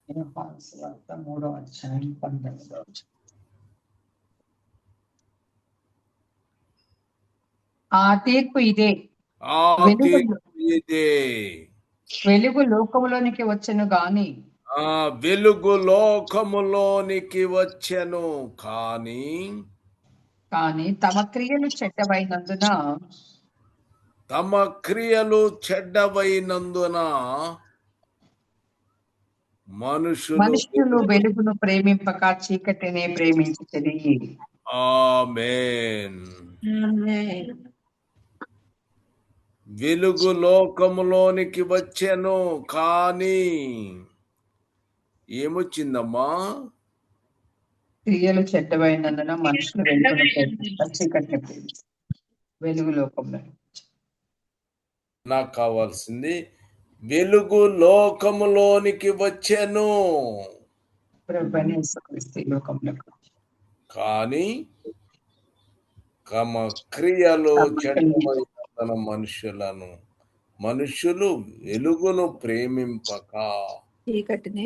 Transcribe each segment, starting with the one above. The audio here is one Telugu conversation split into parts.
యోహాను సువార్త 3:19. ఆ తీర్పు ఇదే, వెలుగు లోకములోనికి వచ్చెను గాని వెలుగు లోకములోనికి వచ్చెను కానీ తమ క్రియలు చెడ్డవైనందున మనుషులు వెలుగును ప్రేమింపక చీకటినే ప్రేమించితిరి. ఆమేన్. వెలుగు లోకములోనికి వచ్చెను కానీ ఏమొచ్చిందమ్మా? క్రియలు చెడ్డవైనందున మనుషులు వెలుగును ప్రేమింపక చీకటిని ప్రేమించి వెలుగు లోకంలో. నాకు కావాల్సింది వెలుగు లోకములోనికి వచ్చెను కానీ తమ క్రియలు చెడ్డవైనందున మనుషులు వెలుగును ప్రేమింపక చీకటినే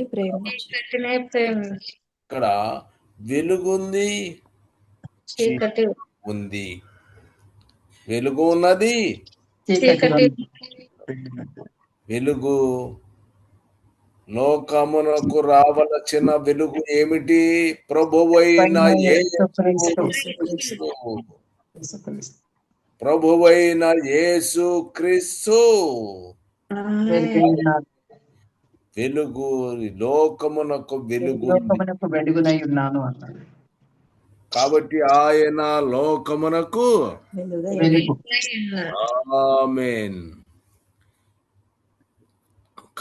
ఇక్కడ వెలుగుంది, చీకటి ఉంది. వెలుగు ఉన్నది, వెలుగు లోకమునకు రావలసిన వెలుగు ఏమిటి? ప్రభువైన యేసు క్రీస్తు వెలుగు, లోకమునకు వెలుగునై ఉన్నాను అన్నాడు. కాబట్టి ఆయన లోకమునకు ఆమేన్.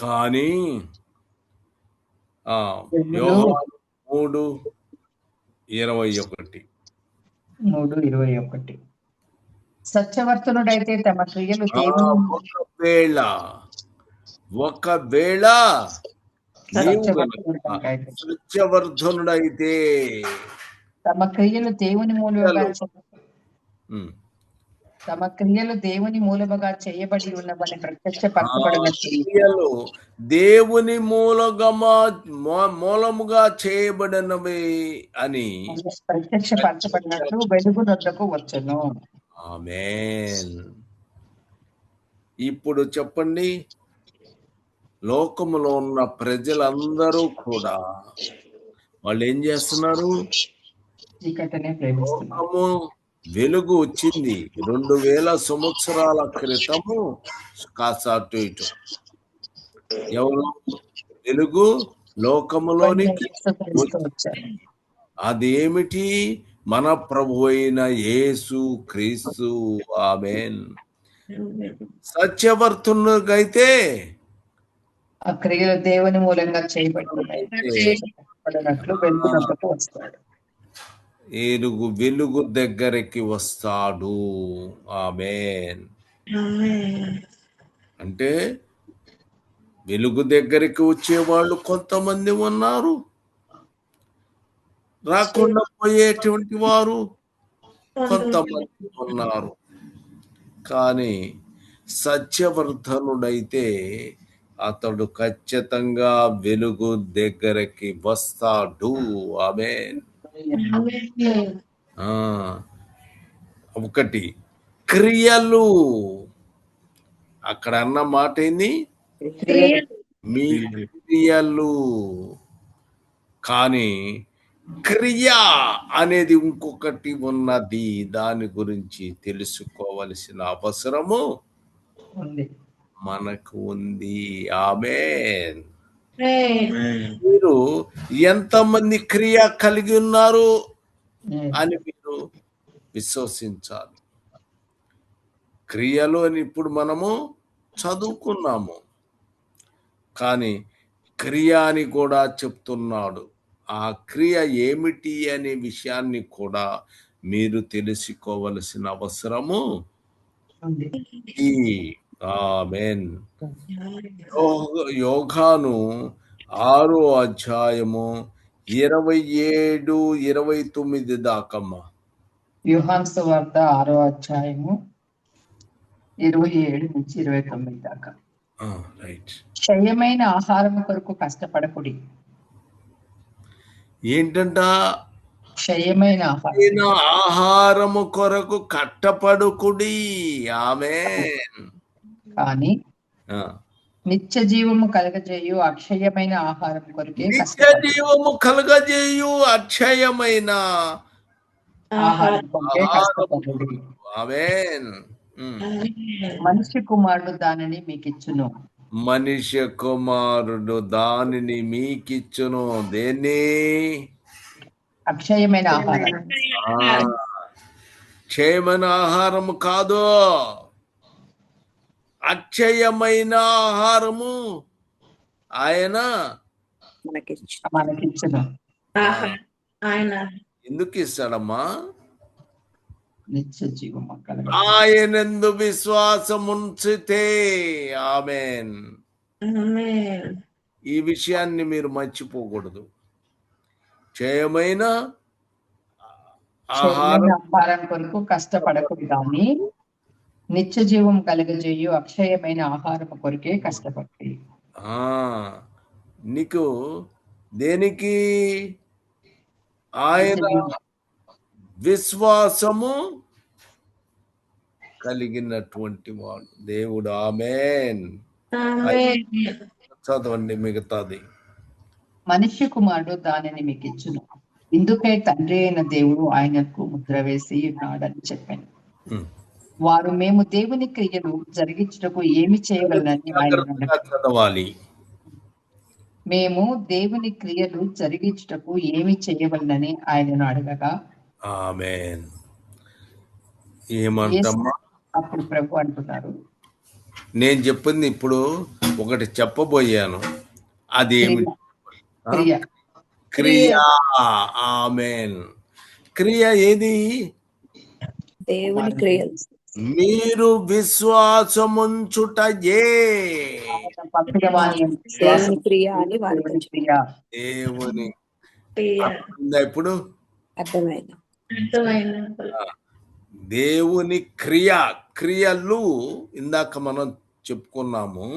కానీ యోహాను 3:21 సత్యవర్తనుడైతే తమ క్రియలు ఒకవేళ సత్యవర్ధనుడైతే తమ క్రియలు దేవుని మూలముగా చేయబడి ఉన్నవని దేవుని మూలముగా చేయబడినవి అని ప్రత్యక్షపరచబడినట్లు వెలుగునొద్దకు వచ్చును. ఆమేన్. ఇప్పుడు చెప్పండి, లోకములో ఉన్న ప్రజలందరూ కూడా వాళ్ళు ఏం చేస్తున్నారు? లోకము వెలుగు వచ్చింది 2000 సంవత్సరాల క్రితము, కాస్త అటు ఇటు. ఎవరు వెలుగు లోకములోనికి అదేమిటి? మన ప్రభు అయిన యేసు క్రీస్తు. ఆమేన్. సత్యవర్తనుడికైతే ఆ క్రియలు దేవుని మూలంగా చేయబడినట్లు వెలుగునొద్దకు వస్తాడు. వెలుగు దగ్గరికి వస్తాడు. ఆమేన్. అంటే వెలుగు దగ్గరికి వచ్చేవాళ్ళు కొంతమంది ఉన్నారు, రాకుండా పోయేటువంటి వారు కొంతమంది ఉన్నారు. కానీ సత్యవర్ధనుడైతే అతడు ఖచ్చితంగా వెలుగు దగ్గరికి వస్తాడు. ఆమేన్. ఒకటి క్రియలు, అక్కడ అన్న మాట ఏంది? మీ క్రియలు. కానీ క్రియ అనేది ఇంకొకటి ఉన్నది, దాని గురించి తెలుసుకోవలసిన అవసరము మనకు ఉంది. ఆమేన్. మీరు ఎంతమంది క్రియ కలిగి ఉన్నారు అని మీరు విశ్వసించాలి. క్రియలు అని ఇప్పుడు మనము చదువుకున్నాము, కానీ క్రియ అని కూడా చెప్తున్నాడు. ఆ క్రియ ఏమిటి అనే విషయాన్ని కూడా మీరు తెలుసుకోవలసిన అవసరము ఈ. ఆమేన్. యోహాను 6వ అధ్యాయము 27-29 దాకమ్మా. యోహాను సువార్త 6వ అధ్యాయము 27-29 దాకా. రైట్. క్షయమైన ఆహారం కొరకు కష్టపడకుడి, ఏంటంట? క్షయమైన ఆహారం ఈయన ఆహారము కొరకు కట్టపడుకుడి. ఆమేన్. కానీ ఆ. నిత్య జీవము కలగజేయు అక్షయమైన ఆహారం కొరకే నిత్య కష్టపడి జీవము కలగజేయు అక్షయమైన ఆహారం కొరకే ఆహారము కష్టపడి కొరకు. ఆమేన్. మనిషి కుమారుడు దానిని మీకు ఇచ్చును. మనిషి కుమారుడు దానిని మీకిచ్చును. దేన్ని? అక్షయమైన ఆహారం. క్షయమైన ఆహారము కాదు, అక్షయమైన ఆహారము ఆయన మనకిచ్చును. ఆయన ఎందుకు ఇస్తాడమ్మా? నిత్య జీవము కలగ ఆయనందు విశ్వాసం ఉంచితే. ఆమేన్. ఈ విషయాన్ని మీరు మర్చిపోకూడదు. క్షయమైన ఆహారం ఆహారం కొరకు కష్టపడకూడదు, కానీ నిత్య జీవం కలగజేయు అక్షయమైన ఆహారం కొరకే కష్టపడి. నీకు దేనికి? ఆయన విశ్వాసము కలిగినటువంటి వాడు దేవుడు. ఆమేన్. చదవండి మిగతాది. మనిషి కుమారుడు దానిని మీకు ఇచ్చును, ఇందుకై తండ్రి అయిన దేవుడు ఆయనకు ముద్ర వేసి ఉన్నాడని చెప్పాను. వారు మేము దేవుని క్రియలు జరిగించుటకు ఏమి చేయగలనని ఆయన చదవాలి. మేము దేవుని క్రియలు జరిగించుటకు ఏమి చేయవలనని ఆయనను అడగగా ఆమేన్. ఏమంటమ్మా? అప్పుడు ప్రభు అంటున్నారు, నేను చెప్పింది ఇప్పుడు ఒకటి చెప్పబోయాను. అదేమిటి? క్రియ. క్రియ. ఆమేన్. క్రియ ఏది? దేవుని క్రియలు. మీరు విశ్వాసముంచుటయే దేవుని క్రియ అని దేవుని. ఇప్పుడు అర్థమైంది. దేవుని క్రియలు ఇందాక మనం చెప్పుకున్నాము.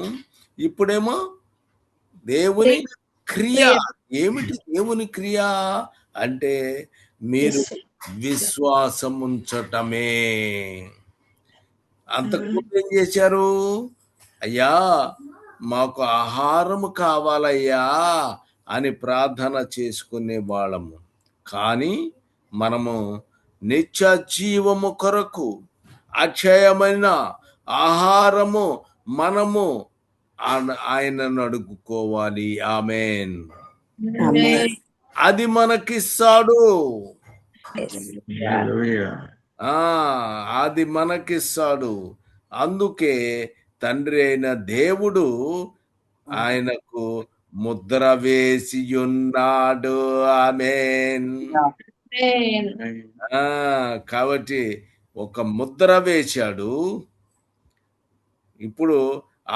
ఇప్పుడేమో దేవుని క్రియ. ఏమిటి దేవుని క్రియ అంటే? మీరు విశ్వాసం ఉంచటమే. అంతకుముందు ఏం చేశారు? అయ్యా మాకు ఆహారము కావాలయ్యా అని ప్రార్థన చేసుకునే వాళ్ళము. కానీ మనము నిత్య జీవము కొరకు అక్షయమైన ఆహారము మనము ఆయనను అడుగుకోవాలి. ఆమేన్. అది మనకిస్తాడు. అది మనకిస్తాడు. అందుకే తండ్రి అయిన దేవుడు ఆయనకు ముద్ర వేసి ఉన్నాడు. ఆమేన్. కాబట్టి ఒక ముద్ర వేశాడు. ఇప్పుడు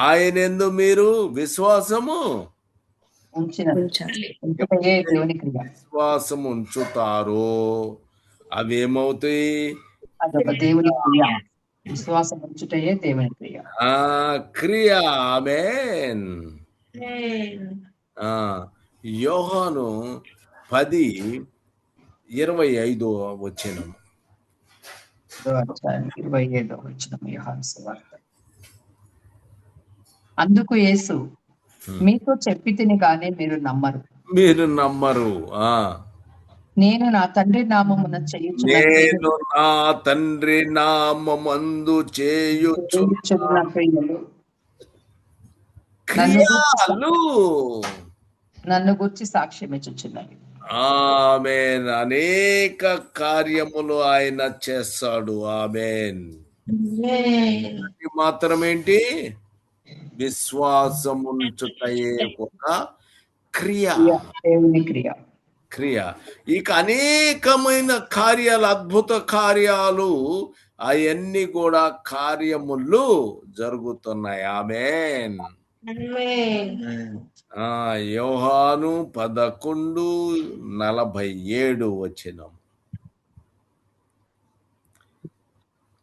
ఆయనందు మీరు విశ్వాసము విశ్వాసం ఉంచుతారు. అవేమవుతాయి? దేవుని క్రియ. విశ్వాసం ఉంచుటయే దేవుని క్రియ. క్రియ. ఆమేన్. యోహాను 10:25 వచనం. 25 వచనం యోహాను సువార్త. అందుకు యేసు, మీతో చెప్పి తిని కానీ మీరు నమ్మరు. నేను నా తండ్రి నామమున చేయుచున్న క్రియలు నన్ను గురించి సాక్ష్యం ఇచ్చుచున్నవి. ఆమేన్. అనేక కార్యములు ఆయన చేస్తాడు. ఆమేన్. మాత్రమేంటి? విశ్వాసముంచుటయే ఒక క్రియ. దేవుని క్రియ. ఇక అనేకమైన కార్యాలు, అద్భుత కార్యాలు, అవన్నీ కూడా కార్యములు జరుగుతున్నాయి. ఆమేన్. యోహాను 11:47 వచనం.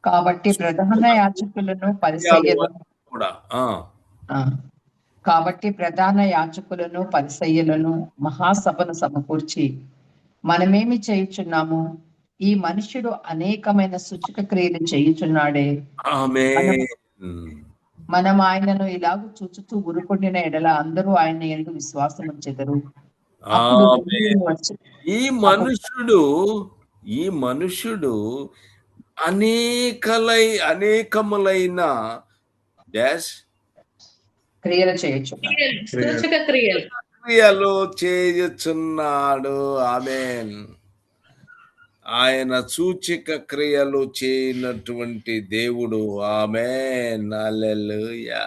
కాబట్టి ప్రధాన యాజకులను పరిసయ్యులను కూడా కాబట్టి ప్రధాన యాజకులను పరిసయ్యులను మహాసభను సమకూర్చి మనమేమి చేయుచున్నాము, ఈ మనుష్యుడు అనేకమైన సూచక క్రియలు చేయుచున్నాడే, ఆమేన్. మనం ఆయనను ఇలాగూ చూచుతూ ఊరుకుండిన ఎడల అందరూ ఆయన యందు విశ్వాసం ఉంచెదరు. అప్పుడు ఆమేన్. వచ్చి ఈ మనుష్యుడు అనేకములైన డాష్ క్రియలు చేయుచున్నాడు. సూచక క్రియలు క్రియలు చేయుచున్నాడు. ఆమేన్. ఆయన సూచక క్రియలు చేయనటువంటి దేవుడు. ఆమేన్. హల్లెలూయా.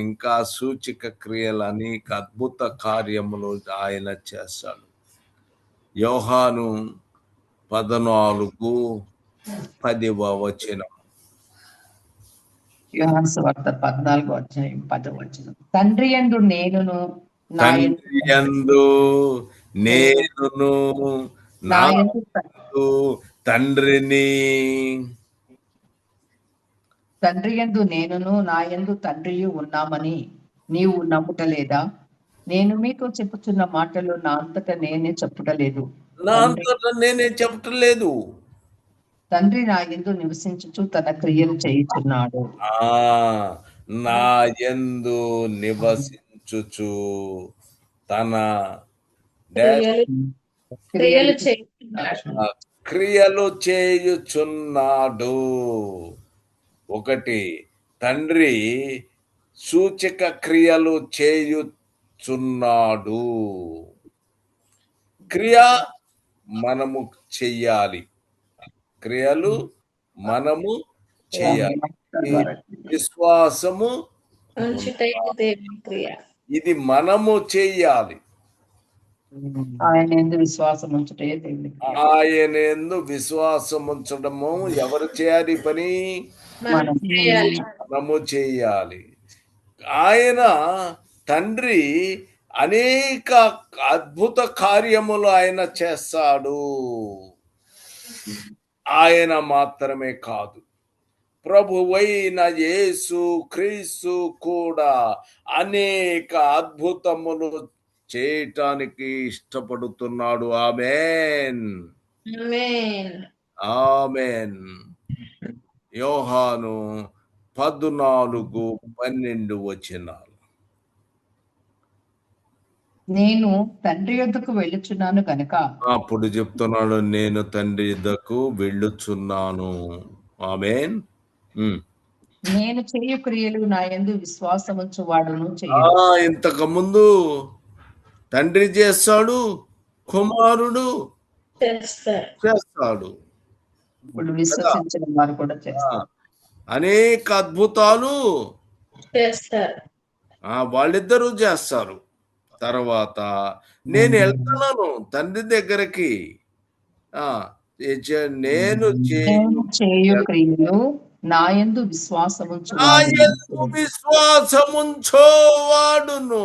ఇంకా సూచక క్రియలు అనేక అద్భుత కార్యములు ఆయన చేస్తాడు. యోహాను 14:10 యోహాను సువార్త 14:10. తండ్రి యందు నేనును నా తండ్రి యందు నేనును నా యందు యందు తండ్రిని. తండ్రి యందు నేనును నా యందు తండ్రియు ఉన్నామని నీవు నమ్ముటలేదా? నేను మీతో చెప్పుచున్న మాటలు నా అంతటా నేనే చెప్పుటలేదు. నా అంతటా నేనే చెప్పటం లేదు. తండ్రి నా యందు నివసించుచు తన క్రియలు చేయుచున్నాడు. నా యందు నివసించుచు తన క్రియలు చేయుచున్నాడు. క్రియలు చేయుచున్నాడు. ఒకటి, తండ్రి సూచక క్రియలు చేయుచున్నాడు. క్రియ మనము చెయ్యాలి. క్రియలు మనము చేయాలి. విశ్వాసము దేవుని క్రియ ఇది మనము చెయ్యాలి. ఆయన యందు విశ్వాసం ఉంచుటే దేవుని క్రియ. ఆయన యందు విశ్వాసం ఉంచడము ఎవరు చేయాలి? పని మనం చేయాలి. మనము చేయాలి. ఆయన తండ్రి అనేక అద్భుత కార్యములు ఆయన చేస్తాడు. ఆయన మాత్రమే కాదు, ప్రభువైన యేసు క్రీస్తు కూడా అనేక అద్భుతములు చేయటానికి ఇష్టపడుతున్నాడు. ఆమేన్. ఆమేన్. ఆమేన్. యోహాను 14:12. నేను తండ్రి యొద్దకు వెళ్ళుచున్నాను గనుక. అప్పుడు చెప్తున్నాడు, నేను తండ్రి యొద్దకు వెళ్ళుచున్నాను. ఆమేన్. నేను చేయు క్రియలు నా యందు విశ్వాసం ఉంచువాడును చేయు. ఇంతకు ముందు తండ్రి చేస్తాడు, కుమారుడు చేస్తాడు. ఇప్పుడు విశ్వసించిన వారు కూడా చేస్తారు. అనేక అద్భుతాలు చేస్తారు. వాళ్ళిద్దరూ చేస్తారు. తర్వాత నేను వెళ్తున్నాను తండ్రి దగ్గరికి. నేను చేయు క్రియలు నా యందు విశ్వాసముంచోవాడును.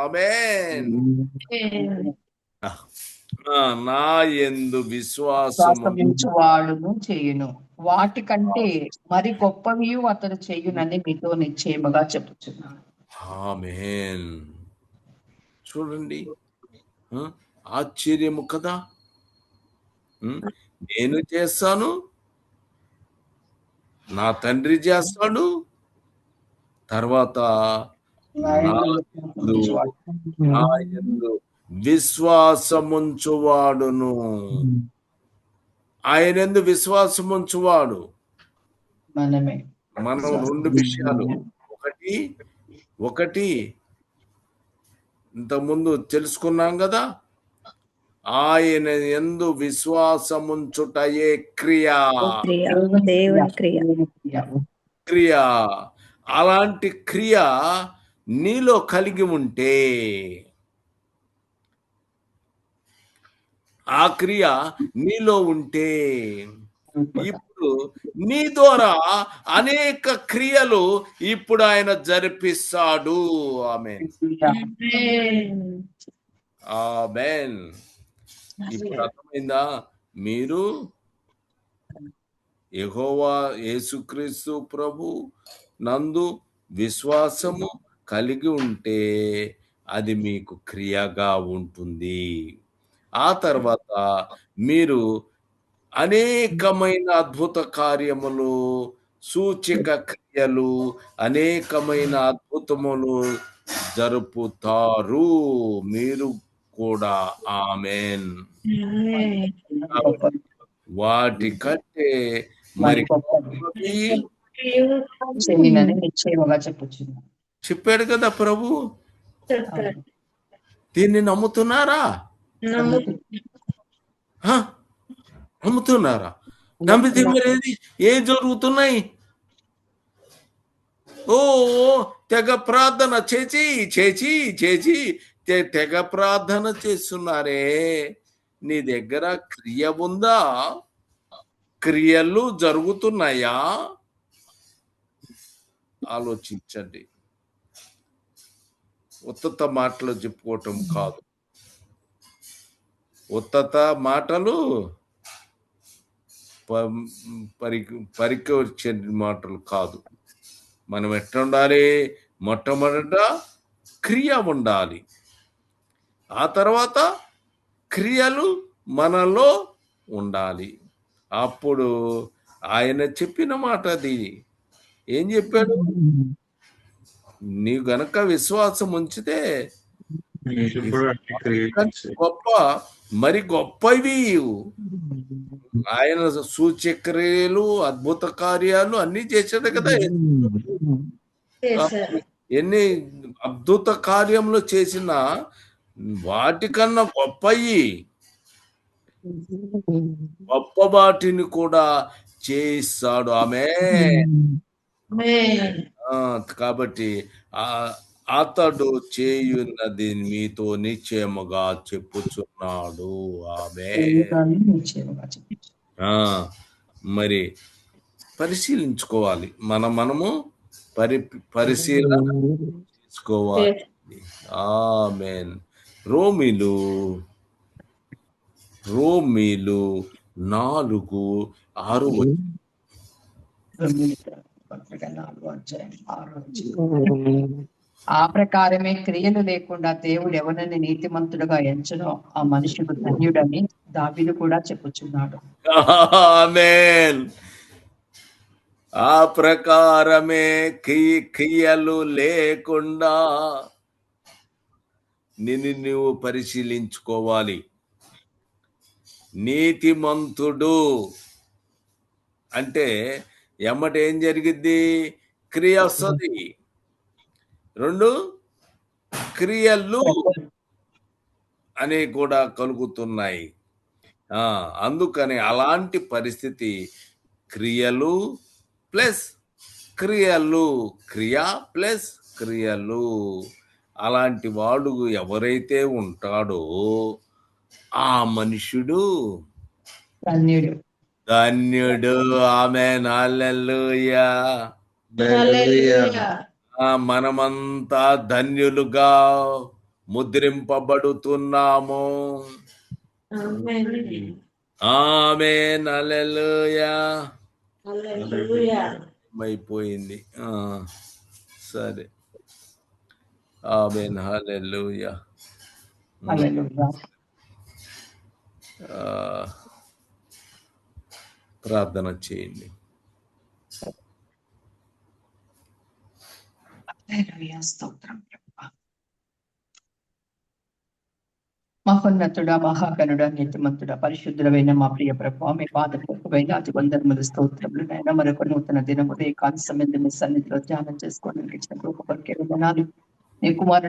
ఆమేన్. నా యందు విశ్వాసముంచువాడును చేయును. వాటికంటే మరి గొప్పవి అతడు చేయునని మీతో నిశ్చయముగా చెప్పుచున్నాను. ఆమేన్. చూడండి, ఆశ్చర్యము కదా. నేను చేస్తాను, నా తండ్రి చేస్తాడు. తర్వాత నా యందు విశ్వాసముంచువాడును. ఆయన యందు విశ్వాసముంచువాడు. మనం రెండు విషయాలు. ఒకటి ఇంతకుముందు తెలుసుకున్నాం కదా, ఆయన యందు విశ్వాసముంచుటయే క్రియ. అలాంటి క్రియ నీలో కలిగి ఉంటే, ఆ క్రియ నీలో ఉంటే, ఇప్పుడు నీ ద్వారా అనేక క్రియలు ఇప్పుడు ఆయన జరిపిస్తాడు. ఆమేన్. ఆమేన్. ఇప్పుడు అర్థమైందా? మీరు యెహోవా యేసుక్రీస్తు ప్రభు నందు విశ్వాసము కలిగి ఉంటే అది మీకు క్రియగా ఉంటుంది. ఆ తర్వాత మీరు అనేకమైన అద్భుత కార్యములు, సూచక క్రియలు, అనేకమైన అద్భుతములు జరుపుతారు. మీరు కూడా. ఆమేన్. ఆమేన్. వాటి కంటే మరి గొప్పవి చేయనని నిశ్చయముగా చెప్పుచున్నాను. చెప్పాడు కదా ప్రభు. చెప్పారు. దీన్ని నమ్ముతున్నారా? హ? నమ్ముతున్నారా? నమ్మితే మరి ఏం జరుగుతున్నాయి? ఓ తెగ ప్రార్థన చేచి చేచి చేచి తెగ ప్రార్థన చేస్తున్నారే. నీ దగ్గర క్రియ ఉందా? క్రియలు జరుగుతున్నాయా? ఆలోచించండి. ఉత్తత మాటలు చెప్పుకోవటం కాదు. ఉత్తత మాటలు పరికి వచ్చే మాటలు కాదు. మనం ఎట్లా ఉండాలి? మొట్టమొదట క్రియ ఉండాలి. ఆ తర్వాత క్రియలు మనలో ఉండాలి. అప్పుడు ఆయన చెప్పిన మాట అది. ఏం చెప్పాడు? నీవు గనక విశ్వాసం ఉంచితే గొప్ప మరి గొప్పవి ఆయన సూచక్రియలు, అద్భుత కార్యాలు అన్ని చేశాడు కదా. ఎన్ని అద్భుత కార్యములు చేసిన వాటికన్నా గొప్పయి, గొప్ప వాటిని కూడా చేస్తాడు. ఆమేన్. కాబట్టి అతడు చేయున్నది మీతో నిశ్చయముగా చెప్పుచున్నాడు. నిశ్చయముగా చెప్పుచున్నాడు. మరి పరిశీలించుకోవాలి. మనము పరిశీలన చేసుకోవాలి. ఆమేన్. రోమీలు 4:6 ఆ ప్రకారమే క్రియలు లేకుండా దేవుడు ఎవరిని నీతిమంతుడుగా ఎంచునో ఆ మనుషుడు ధన్యుడని దావీదు కూడా చెప్పుచున్నాడు. ఆమేన్. ఆ ప్రకారమే క్రియలు లేకుండా నిన్ను నువ్వు పరిశీలించుకోవాలి. నీతిమంతుడు అంటే ఎమ్మటి ఏం జరిగిద్ది? క్రియ వస్తుంది. 2 క్రియలు అని కూడా కలుగుతున్నాయి. అందుకని అలాంటి పరిస్థితి క్రియలు ప్లస్ క్రియలు, క్రియ ప్లస్ క్రియలు. అలాంటి వాడు ఎవరైతే ఉంటాడో ఆ మనుషుడు ధన్యుడు. ధన్యుడు. ఆమేన్. హల్లెలూయా. మనమంతా ధన్యులుగా ముద్రింపబడుతున్నాము. ఆమేన్. హల్లెలూయా. అయిపోయింది. సరే. ఆమేన్. హల్లెలూయా. ప్రార్థన చేయండి. మహోన్నతుడా, మహాగణుడా, నీతిమంతుడా, పరిశుద్ధుడైన మా ప్రియ ప్రభువా, మీ పాదములకు వేలాది వందనములు స్తోత్రములు నాయనా. మరొక నూతన దినములు ఏకాంత సమయంలో మీ సన్నిధిలో ధ్యానం చేసుకోవడానికి ఇచ్చిన కృప కొరకే వందనాలు. నీ కుమారుడు